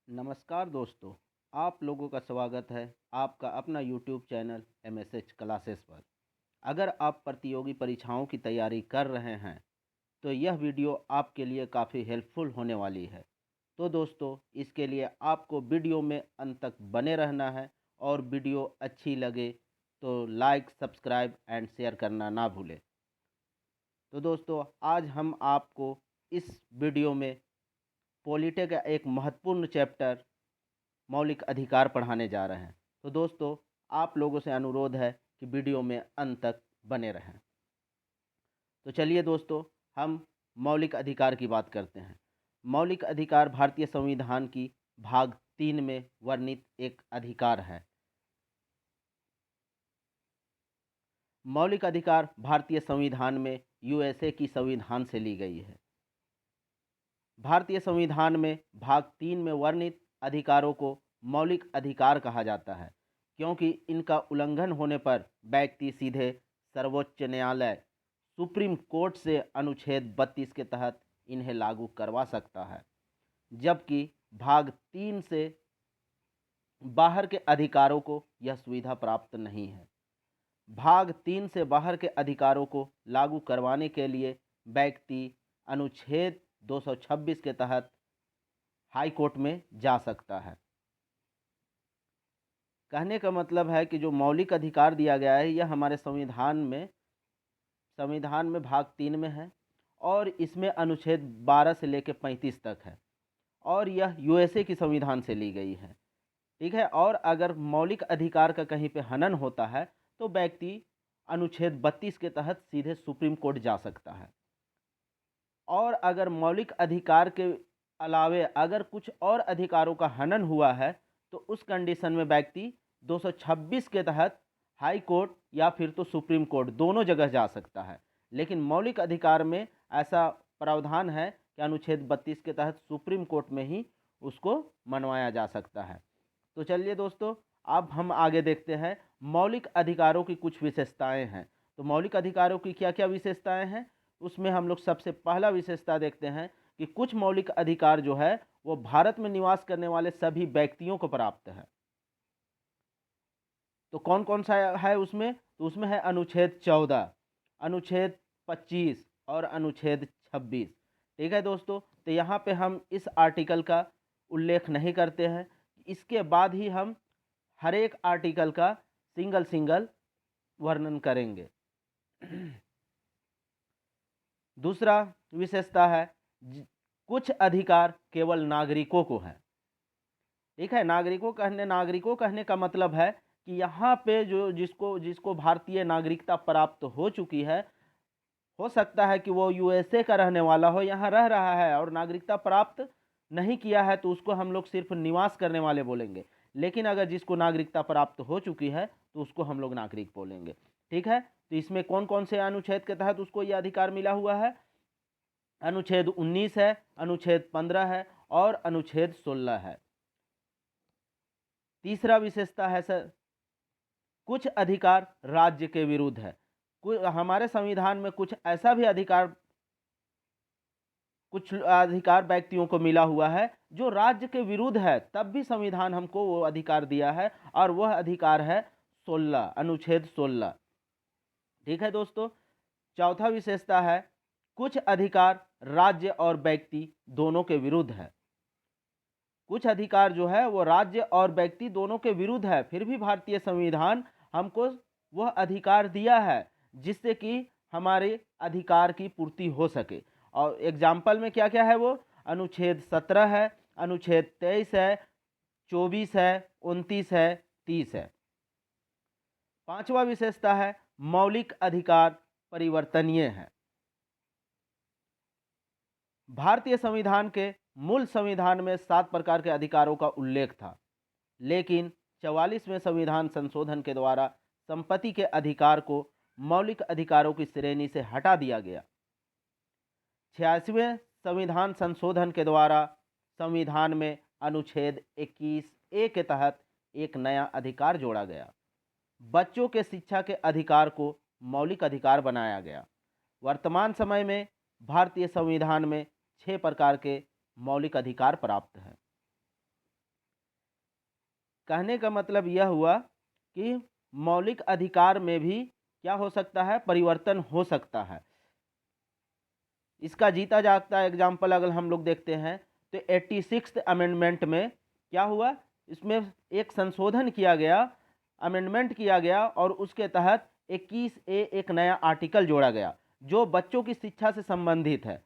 नमस्कार दोस्तों, आप लोगों का स्वागत है आपका अपना यूट्यूब चैनल MSH क्लासेस पर। अगर आप प्रतियोगी परीक्षाओं की तैयारी कर रहे हैं तो यह वीडियो आपके लिए काफ़ी हेल्पफुल होने वाली है। तो दोस्तों, इसके लिए आपको वीडियो में अंत तक बने रहना है और वीडियो अच्छी लगे तो लाइक, सब्सक्राइब एंड शेयर करना ना भूलें। तो दोस्तों, आज हम आपको इस वीडियो में पॉलिटी का एक महत्वपूर्ण चैप्टर मौलिक अधिकार पढ़ाने जा रहे हैं। तो दोस्तों, आप लोगों से अनुरोध है कि वीडियो में अंत तक बने रहें। तो चलिए दोस्तों, हम मौलिक अधिकार की बात करते हैं। मौलिक अधिकार भारतीय संविधान की भाग 3 में वर्णित एक अधिकार है। मौलिक अधिकार भारतीय संविधान में USA की संविधान से ली गई है। भारतीय संविधान में भाग 3 में वर्णित अधिकारों को मौलिक अधिकार कहा जाता है, क्योंकि इनका उल्लंघन होने पर व्यक्ति सीधे सर्वोच्च न्यायालय सुप्रीम कोर्ट से अनुच्छेद 32 के तहत इन्हें लागू करवा सकता है, जबकि भाग 3 से बाहर के अधिकारों को यह सुविधा प्राप्त नहीं है। भाग 3 से बाहर के अधिकारों को लागू करवाने के लिए व्यक्ति अनुच्छेद 226 के तहत हाई कोर्ट में जा सकता है। कहने का मतलब है कि जो मौलिक अधिकार दिया गया है यह हमारे संविधान में भाग 3 में है और इसमें अनुच्छेद 12 से लेकर 35 तक है और यह USA की संविधान से ली गई है। ठीक है। और अगर मौलिक अधिकार का कहीं पे हनन होता है तो व्यक्ति अनुच्छेद 32 के तहत सीधे सुप्रीम कोर्ट जा सकता है। और अगर मौलिक अधिकार के अलावे अगर कुछ और अधिकारों का हनन हुआ है तो उस कंडीशन में व्यक्ति 226 के तहत हाई कोर्ट या फिर तो सुप्रीम कोर्ट दोनों जगह जा सकता है। लेकिन मौलिक अधिकार में ऐसा प्रावधान है कि अनुच्छेद 32 के तहत सुप्रीम कोर्ट में ही उसको मनवाया जा सकता है। तो चलिए दोस्तों, अब हम आगे देखते हैं मौलिक अधिकारों की कुछ विशेषताएं हैं। तो मौलिक अधिकारों की क्या क्या विशेषताएं हैं, उसमें हम लोग सबसे पहला विशेषता देखते हैं कि कुछ मौलिक अधिकार जो है वो भारत में निवास करने वाले सभी व्यक्तियों को प्राप्त है। तो कौन कौन सा है उसमें, तो उसमें है अनुच्छेद 14, अनुच्छेद 25 और अनुच्छेद 26। ठीक है दोस्तों, तो यहाँ पे हम इस आर्टिकल का उल्लेख नहीं करते हैं, इसके बाद ही हम हर एक आर्टिकल का सिंगल सिंगल वर्णन करेंगे। दूसरा विशेषता है कुछ अधिकार केवल नागरिकों को है। ठीक है। नागरिकों कहने का मतलब है कि यहाँ पे जो जिसको जिसको भारतीय नागरिकता प्राप्त हो चुकी है, हो सकता है कि वो USA का रहने वाला हो, यहाँ रह रहा है और नागरिकता प्राप्त नहीं किया है तो उसको हम लोग सिर्फ निवास करने वाले बोलेंगे। लेकिन अगर जिसको नागरिकता प्राप्त हो चुकी है तो उसको हम लोग नागरिक बोलेंगे। ठीक है। तो इसमें कौन कौन से अनुच्छेद के तहत उसको यह अधिकार मिला हुआ है, अनुच्छेद 19 है, अनुच्छेद 15 है और अनुच्छेद 16 है। तीसरा विशेषता है सर, कुछ अधिकार राज्य के विरुद्ध है। हमारे संविधान में कुछ अधिकार व्यक्तियों को मिला हुआ है जो राज्य के विरुद्ध है, तब भी संविधान हमको वो अधिकार दिया है और वह अधिकार है 16, अनुच्छेद 16। ठीक है दोस्तों। चौथा विशेषता है कुछ अधिकार राज्य और व्यक्ति दोनों के विरुद्ध है। कुछ अधिकार जो है वो राज्य और व्यक्ति दोनों के विरुद्ध है, फिर भी भारतीय संविधान हमको वह अधिकार दिया है जिससे कि हमारे अधिकार की पूर्ति हो सके। और एग्जाम्पल में क्या क्या है, वो अनुच्छेद 17 है, अनुच्छेद 23 है, 24 है, 29 है, 30 है। पांचवा विशेषता है मौलिक अधिकार परिवर्तनीय है। भारतीय संविधान के मूल संविधान में 7 प्रकार के अधिकारों का उल्लेख था, लेकिन 44वें संविधान संशोधन के द्वारा संपत्ति के अधिकार को मौलिक अधिकारों की श्रेणी से हटा दिया गया। 86वें संविधान संशोधन के द्वारा संविधान में अनुच्छेद 21A के तहत एक नया अधिकार जोड़ा गया। बच्चों के शिक्षा के अधिकार को मौलिक अधिकार बनाया गया। वर्तमान समय में भारतीय संविधान में 6 प्रकार के मौलिक अधिकार प्राप्त हैं। कहने का मतलब यह हुआ कि मौलिक अधिकार में भी क्या हो सकता है, परिवर्तन हो सकता है। इसका जीता जागता एग्जाम्पल अगर हम लोग देखते हैं तो 86th अमेंडमेंट में क्या हुआ, इसमें एक संशोधन किया गया, अमेंडमेंट किया गया और उसके तहत 21A एक नया आर्टिकल जोड़ा गया जो बच्चों की शिक्षा से संबंधित है।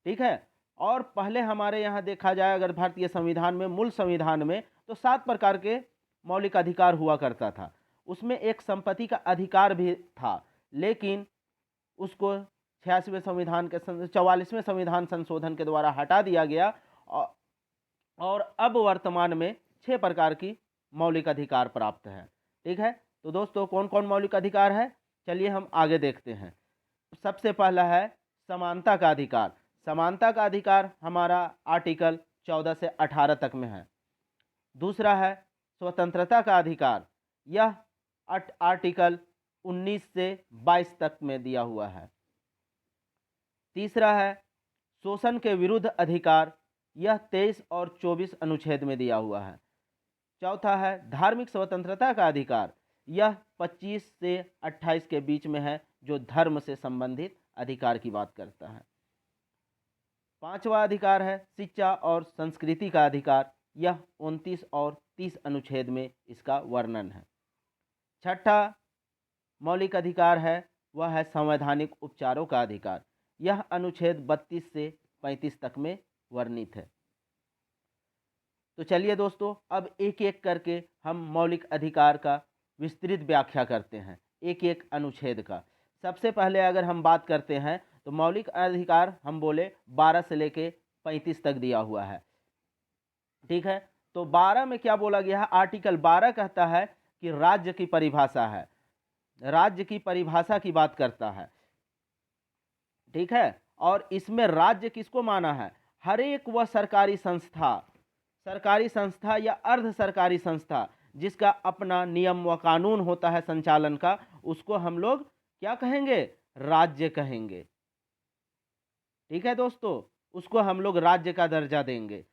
ठीक है। और पहले हमारे यहाँ देखा जाए अगर भारतीय संविधान में, मूल संविधान में, तो 7 प्रकार के मौलिक अधिकार हुआ करता था। उसमें एक संपत्ति का अधिकार भी था, लेकिन उसको 86वें संविधान के 44वें संविधान संशोधन के द्वारा हटा दिया गया और अब वर्तमान में 6 प्रकार की मौलिक अधिकार प्राप्त है। ठीक है। तो दोस्तों कौन कौन मौलिक अधिकार है, चलिए हम आगे देखते हैं। सबसे पहला है समानता का अधिकार। समानता का अधिकार हमारा आर्टिकल 14 से 18 तक में है। दूसरा है स्वतंत्रता का अधिकार, यह आर्टिकल 19 से 22 तक में दिया हुआ है। तीसरा है शोषण के विरुद्ध अधिकार, यह 23 और 24 अनुच्छेद में दिया हुआ है। चौथा है धार्मिक स्वतंत्रता का अधिकार, यह 25 से 28 के बीच में है, जो धर्म से संबंधित अधिकार की बात करता है। पांचवा अधिकार है शिक्षा और संस्कृति का अधिकार, यह 29 और 30 अनुच्छेद में इसका वर्णन है। छठा मौलिक अधिकार है वह है संवैधानिक उपचारों का अधिकार, यह अनुच्छेद 32 से 35 तक में वर्णित है। तो चलिए दोस्तों अब एक एक करके हम मौलिक अधिकार का विस्तृत व्याख्या करते हैं, एक एक अनुच्छेद का। सबसे पहले अगर हम बात करते हैं तो मौलिक अधिकार हम बोले 12 से लेके 35 तक दिया हुआ है। ठीक है। तो 12 में क्या बोला गया है, आर्टिकल 12 कहता है कि राज्य की परिभाषा है, राज्य की परिभाषा की बात करता है। ठीक है। और इसमें राज्य किसको माना है, हर एक वह सरकारी संस्था या अर्ध सरकारी संस्था जिसका अपना नियम व कानून होता है संचालन का, उसको हम लोग क्या कहेंगे, राज्य कहेंगे। ठीक है दोस्तों, उसको हम लोग राज्य का दर्जा देंगे।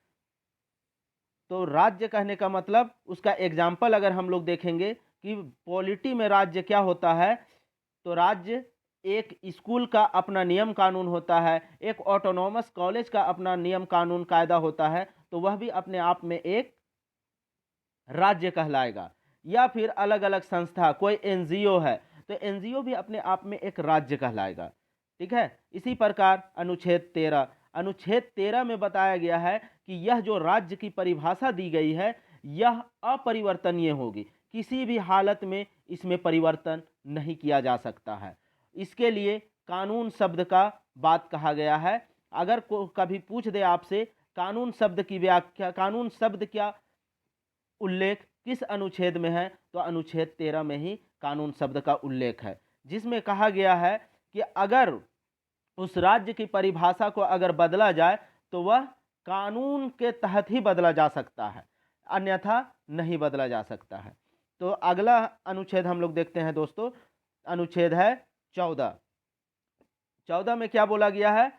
तो राज्य कहने का मतलब उसका एग्जाम्पल अगर हम लोग देखेंगे कि पॉलिटी में राज्य क्या होता है, तो राज्य एक स्कूल का अपना नियम कानून होता है, एक ऑटोनॉमस कॉलेज का अपना नियम कानून कायदा होता है, तो वह भी अपने आप में एक राज्य कहलाएगा। या फिर अलग अलग संस्था, कोई एनजीओ है तो एनजीओ भी अपने आप में एक राज्य कहलाएगा। ठीक है। इसी प्रकार अनुच्छेद 13 में बताया गया है कि यह जो राज्य की परिभाषा दी गई है यह अपरिवर्तनीय होगी, किसी भी हालत में इसमें परिवर्तन नहीं किया जा सकता है। इसके लिए कानून शब्द का बात कहा गया है। अगर कभी पूछ दे आपसे कानून शब्द की व्याख्या, कानून शब्द क्या उल्लेख किस अनुच्छेद में है, तो अनुच्छेद 13 में ही कानून शब्द का उल्लेख है, जिसमें कहा गया है कि अगर उस राज्य की परिभाषा को अगर बदला जाए तो वह कानून के तहत ही बदला जा सकता है, अन्यथा नहीं बदला जा सकता है। तो अगला अनुच्छेद हम लोग देखते हैं दोस्तों, अनुच्छेद है 14 में क्या बोला गया है,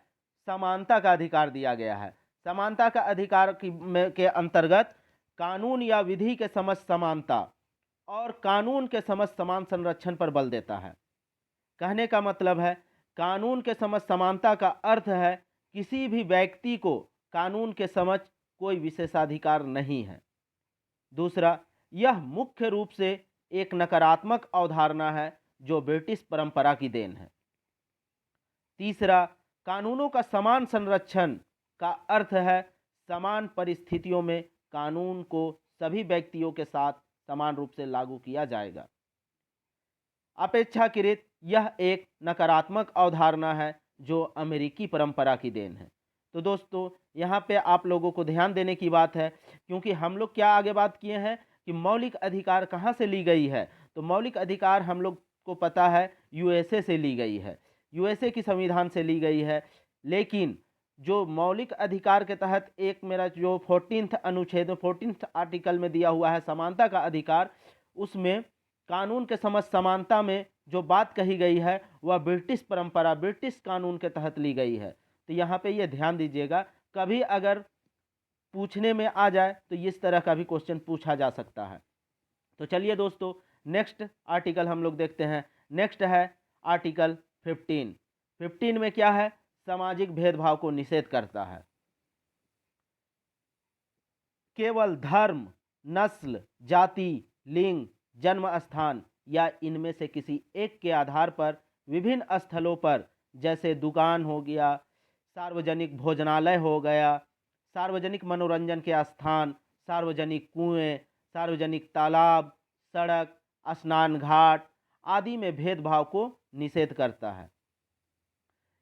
समानता का अधिकार दिया गया है। समानता का अधिकार के अंतर्गत कानून या विधि के समझ समानता और कानून के समझ समान संरक्षण पर बल देता है। कहने का मतलब है कानून के समझ समानता का अर्थ है किसी भी व्यक्ति को कानून के समझ कोई विशेषाधिकार नहीं है। दूसरा, यह मुख्य रूप से एक नकारात्मक अवधारणा है जो ब्रिटिश परंपरा की देन है। तीसरा, कानूनों का समान संरक्षण का अर्थ है समान परिस्थितियों में कानून को सभी व्यक्तियों के साथ समान रूप से लागू किया जाएगा। अपेक्षाकृत यह एक नकारात्मक अवधारणा है जो अमेरिकी परंपरा की देन है। तो दोस्तों यहाँ पे आप लोगों को ध्यान देने की बात है, क्योंकि हम लोग क्या आगे बात किए हैं कि मौलिक अधिकार कहाँ से ली गई है, तो मौलिक अधिकार हम लोग को पता है यूएसए से ली गई है, यूएसए की संविधान से ली गई है। लेकिन जो मौलिक अधिकार के तहत एक मेरा जो 14th अनुच्छेद 14th आर्टिकल में दिया हुआ है समानता का अधिकार, उसमें कानून के समझ समानता में जो बात कही गई है वह ब्रिटिश परंपरा, ब्रिटिश कानून के तहत ली गई है। तो यहाँ पे ये ध्यान दीजिएगा, कभी अगर पूछने में आ जाए तो इस तरह का भी क्वेश्चन पूछा जा सकता है। तो चलिए दोस्तों, नेक्स्ट आर्टिकल हम लोग देखते हैं। नेक्स्ट है आर्टिकल 15। 15 में क्या है? सामाजिक भेदभाव को निषेध करता है। केवल धर्म, नस्ल, जाति, लिंग, जन्म स्थान या इनमें से किसी एक के आधार पर विभिन्न स्थलों पर, जैसे दुकान हो गया, सार्वजनिक भोजनालय हो गया, सार्वजनिक मनोरंजन के स्थान, सार्वजनिक कुएं, सार्वजनिक तालाब, सड़क, स्नान घाट आदि में भेदभाव को निषेध करता है।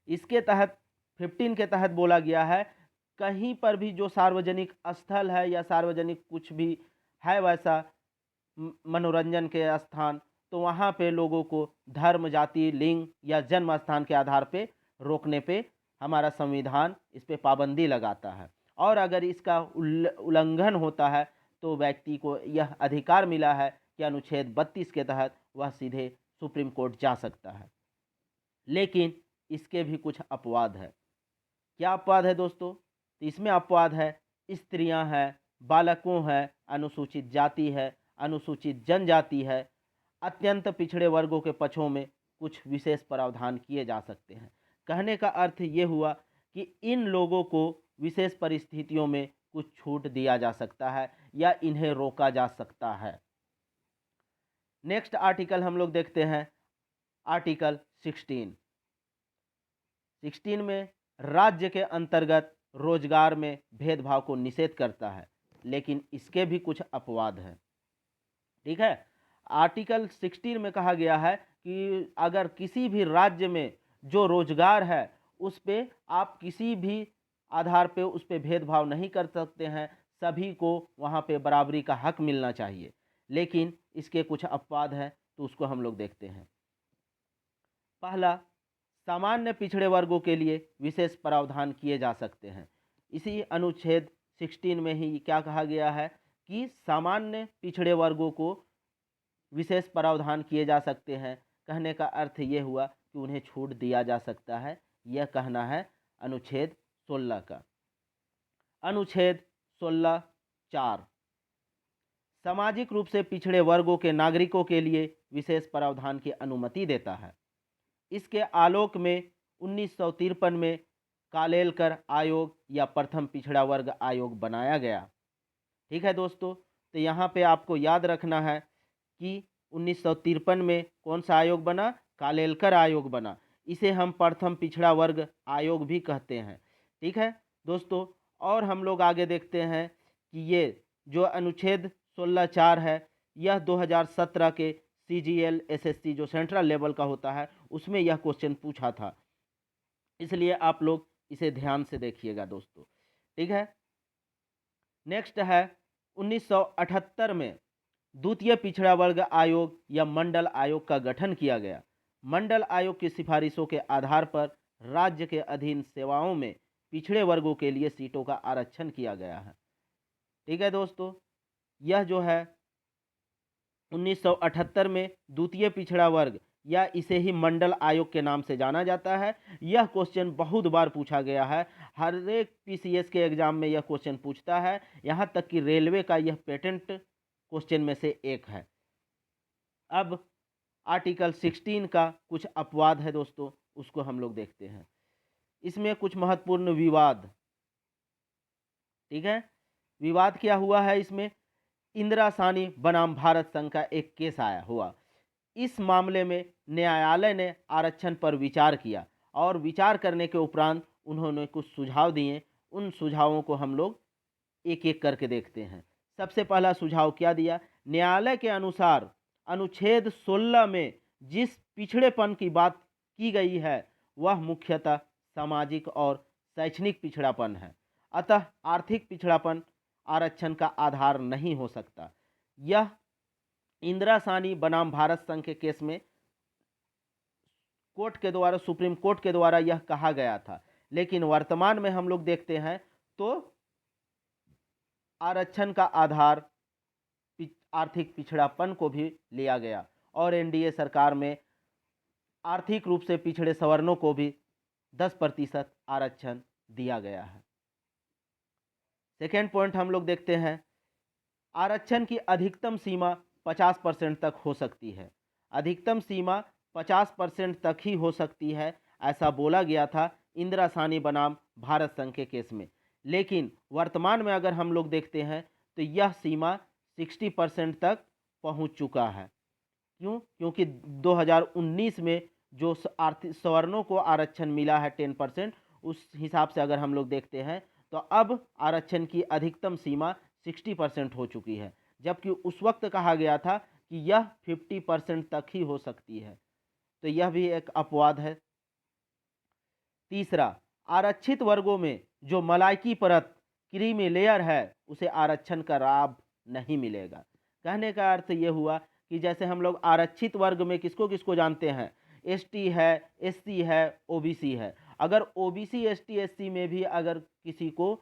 इसके तहत 15 के तहत बोला गया है, कहीं पर भी जो सार्वजनिक स्थल है या सार्वजनिक कुछ भी है वैसा मनोरंजन के स्थान, तो वहाँ पे लोगों को धर्म, जाति, लिंग या जन्म स्थान के आधार पे रोकने पे हमारा संविधान इस पे पाबंदी लगाता है। और अगर इसका उल्लंघन होता है तो व्यक्ति को यह अधिकार मिला है कि अनुच्छेद 32 के तहत वह सीधे सुप्रीम कोर्ट जा सकता है। लेकिन इसके भी कुछ अपवाद है। क्या अपवाद है दोस्तों? तो इसमें अपवाद है, स्त्रियां हैं, बालकों हैं, अनुसूचित जाति है, अनुसूचित जनजाति है, अत्यंत पिछड़े वर्गों के पक्षों में कुछ विशेष प्रावधान किए जा सकते हैं। कहने का अर्थ ये हुआ कि इन लोगों को विशेष परिस्थितियों में कुछ छूट दिया जा सकता है या इन्हें रोका जा सकता है। नेक्स्ट आर्टिकल हम लोग देखते हैं, आर्टिकल 16। 16 में राज्य के अंतर्गत रोजगार में भेदभाव को निषेध करता है, लेकिन इसके भी कुछ अपवाद हैं। ठीक है, आर्टिकल 16 में कहा गया है कि अगर किसी भी राज्य में जो रोजगार है उस पे आप किसी भी आधार पे उस पे भेदभाव नहीं कर सकते हैं, सभी को वहाँ पे बराबरी का हक मिलना चाहिए। लेकिन इसके कुछ अपवाद हैं, तो उसको हम लोग देखते हैं। पहला, सामान्य पिछड़े वर्गों के लिए विशेष प्रावधान किए जा सकते हैं। इसी अनुच्छेद 16 में ही क्या कहा गया है कि सामान्य पिछड़े वर्गों को विशेष प्रावधान किए जा सकते हैं। कहने का अर्थ ये हुआ कि उन्हें छूट दिया जा सकता है, यह कहना है अनुच्छेद 16 का। अनुच्छेद 16(4) सामाजिक रूप से पिछड़े वर्गों के नागरिकों के लिए विशेष प्रावधान की अनुमति देता है। इसके आलोक में 1953 में कालेलकर आयोग या प्रथम पिछड़ा वर्ग आयोग बनाया गया। ठीक है दोस्तों, तो यहाँ पे आपको याद रखना है कि 1953 में कौन सा आयोग बना? कालेलकर आयोग बना। इसे हम प्रथम पिछड़ा वर्ग आयोग भी कहते हैं। ठीक है दोस्तों, और हम लोग आगे देखते हैं कि ये जो अनुच्छेद 16(4) है, यह 2017 के CGL SSC जो सेंट्रल लेवल का होता है उसमें यह क्वेश्चन पूछा था, इसलिए आप लोग इसे ध्यान से देखिएगा दोस्तों। ठीक है, नेक्स्ट है 1978 में द्वितीय पिछड़ा वर्ग आयोग या मंडल आयोग का गठन किया गया। मंडल आयोग की सिफारिशों के आधार पर राज्य के अधीन सेवाओं में पिछड़े वर्गों के लिए सीटों का आरक्षण किया गया है। ठीक है दोस्तों, यह जो है 1978 में द्वितीय पिछड़ा वर्ग या इसे ही मंडल आयोग के नाम से जाना जाता है। यह क्वेश्चन बहुत बार पूछा गया है, हर एक PCS के एग्जाम में यह क्वेश्चन पूछता है, यहाँ तक कि रेलवे का यह पेटेंट क्वेश्चन में से एक है। अब आर्टिकल 16 का कुछ अपवाद है दोस्तों, उसको हम लोग देखते हैं। इसमें कुछ महत्वपूर्ण विवाद। ठीक है, विवाद क्या हुआ है इसमें? इंदिरा सानी बनाम भारत संघ का एक केस आया हुआ। इस मामले में न्यायालय ने आरक्षण पर विचार किया और विचार करने के उपरांत उन्होंने कुछ सुझाव दिए। उन सुझावों को हम लोग एक एक करके देखते हैं। सबसे पहला सुझाव क्या दिया? न्यायालय के अनुसार अनुच्छेद 16 में जिस पिछड़ेपन की बात की गई है वह मुख्यतः सामाजिक और शैक्षणिक पिछड़ापन है, अतः आर्थिक पिछड़ापन आरक्षण का आधार नहीं हो सकता। यह इंदिरा सानी बनाम भारत संघ के केस में कोर्ट के द्वारा, सुप्रीम कोर्ट के द्वारा यह कहा गया था, लेकिन वर्तमान में हम लोग देखते हैं तो आरक्षण का आधार आर्थिक पिछड़ापन को भी लिया गया और NDA सरकार में आर्थिक रूप से पिछड़े सवर्णों को भी 10% आरक्षण दिया गया है। सेकेंड पॉइंट हम लोग देखते हैं, आरक्षण की अधिकतम सीमा 50% तक हो सकती है। अधिकतम सीमा 50% तक ही हो सकती है, ऐसा बोला गया था इंदिरा सानी बनाम भारत संघ के केस में। लेकिन वर्तमान में अगर हम लोग देखते हैं तो यह सीमा 60% तक पहुंच चुका है। क्यों? क्योंकि 2019 में जो आर्थिक सवर्णों को आरक्षण मिला है 10%, उस हिसाब से अगर हम लोग देखते हैं तो अब आरक्षण की अधिकतम सीमा 60% हो चुकी है, जबकि उस वक्त कहा गया था कि यह 50% तक ही हो सकती है। तो यह भी एक अपवाद है। तीसरा, आरक्षित वर्गों में जो मलाइकी परत क्रीमी लेयर है उसे आरक्षण का लाभ नहीं मिलेगा। कहने का अर्थ ये हुआ कि जैसे हम लोग आरक्षित वर्ग में किसको किसको जानते हैं, एसटी है, एससी है, ओबीसी है। अगर ओबीसी, एसटी, एससी में भी अगर किसी को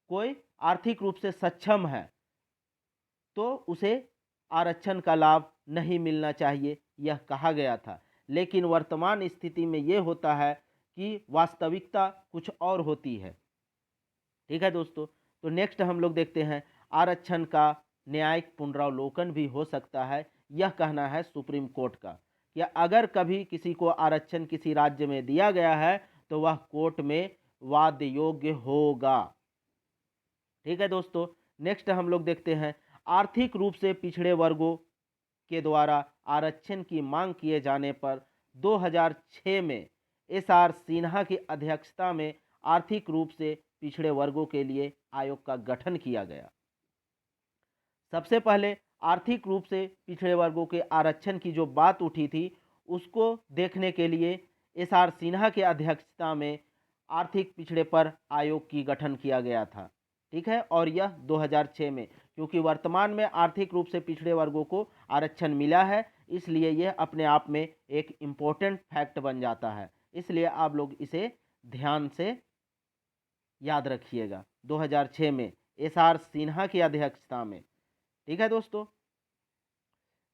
कोई आर्थिक रूप से सक्षम है तो उसे आरक्षण का लाभ नहीं मिलना चाहिए, यह कहा गया था। लेकिन वर्तमान स्थिति में यह होता है कि वास्तविकता कुछ और होती है। ठीक है दोस्तों, तो नेक्स्ट हम लोग देखते हैं आरक्षण का न्यायिक पुनरावलोकन भी हो सकता है, यह कहना है सुप्रीम कोर्ट का कि अगर कभी किसी को आरक्षण किसी राज्य में दिया गया है तो वह कोर्ट में वाद योग्य होगा। ठीक है दोस्तों, नेक्स्ट हम लोग देखते हैं आर्थिक रूप से पिछड़े वर्गों के द्वारा आरक्षण की मांग किए जाने पर 2006 में एसआर सिन्हा की अध्यक्षता में आर्थिक रूप से पिछड़े वर्गों के लिए आयोग का गठन किया गया। सबसे पहले आर्थिक रूप से पिछड़े वर्गों के आरक्षण की जो बात उठी थी उसको देखने के लिए एसआर सिन्हा की अध्यक्षता में आर्थिक पिछड़े पर आयोग की गठन किया गया था। ठीक है, और यह 2006 में, क्योंकि वर्तमान में आर्थिक रूप से पिछड़े वर्गों को आरक्षण मिला है, इसलिए यह अपने आप में एक इम्पोर्टेंट फैक्ट बन जाता है। इसलिए आप लोग इसे ध्यान से याद रखिएगा, 2006 में एसआर सिन्हा की अध्यक्षता में। ठीक है दोस्तों,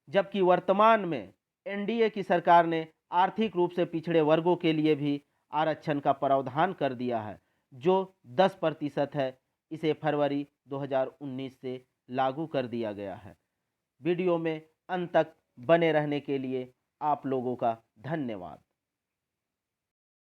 जबकि वर्तमान में एनडीए की सरकार ने आर्थिक रूप से पिछड़े वर्गों के लिए भी आरक्षण का प्रावधान कर दिया है, जो 10% है। इसे फरवरी 2019 से लागू कर दिया गया है। वीडियो में अंत तक बने रहने के लिए आप लोगों का धन्यवाद।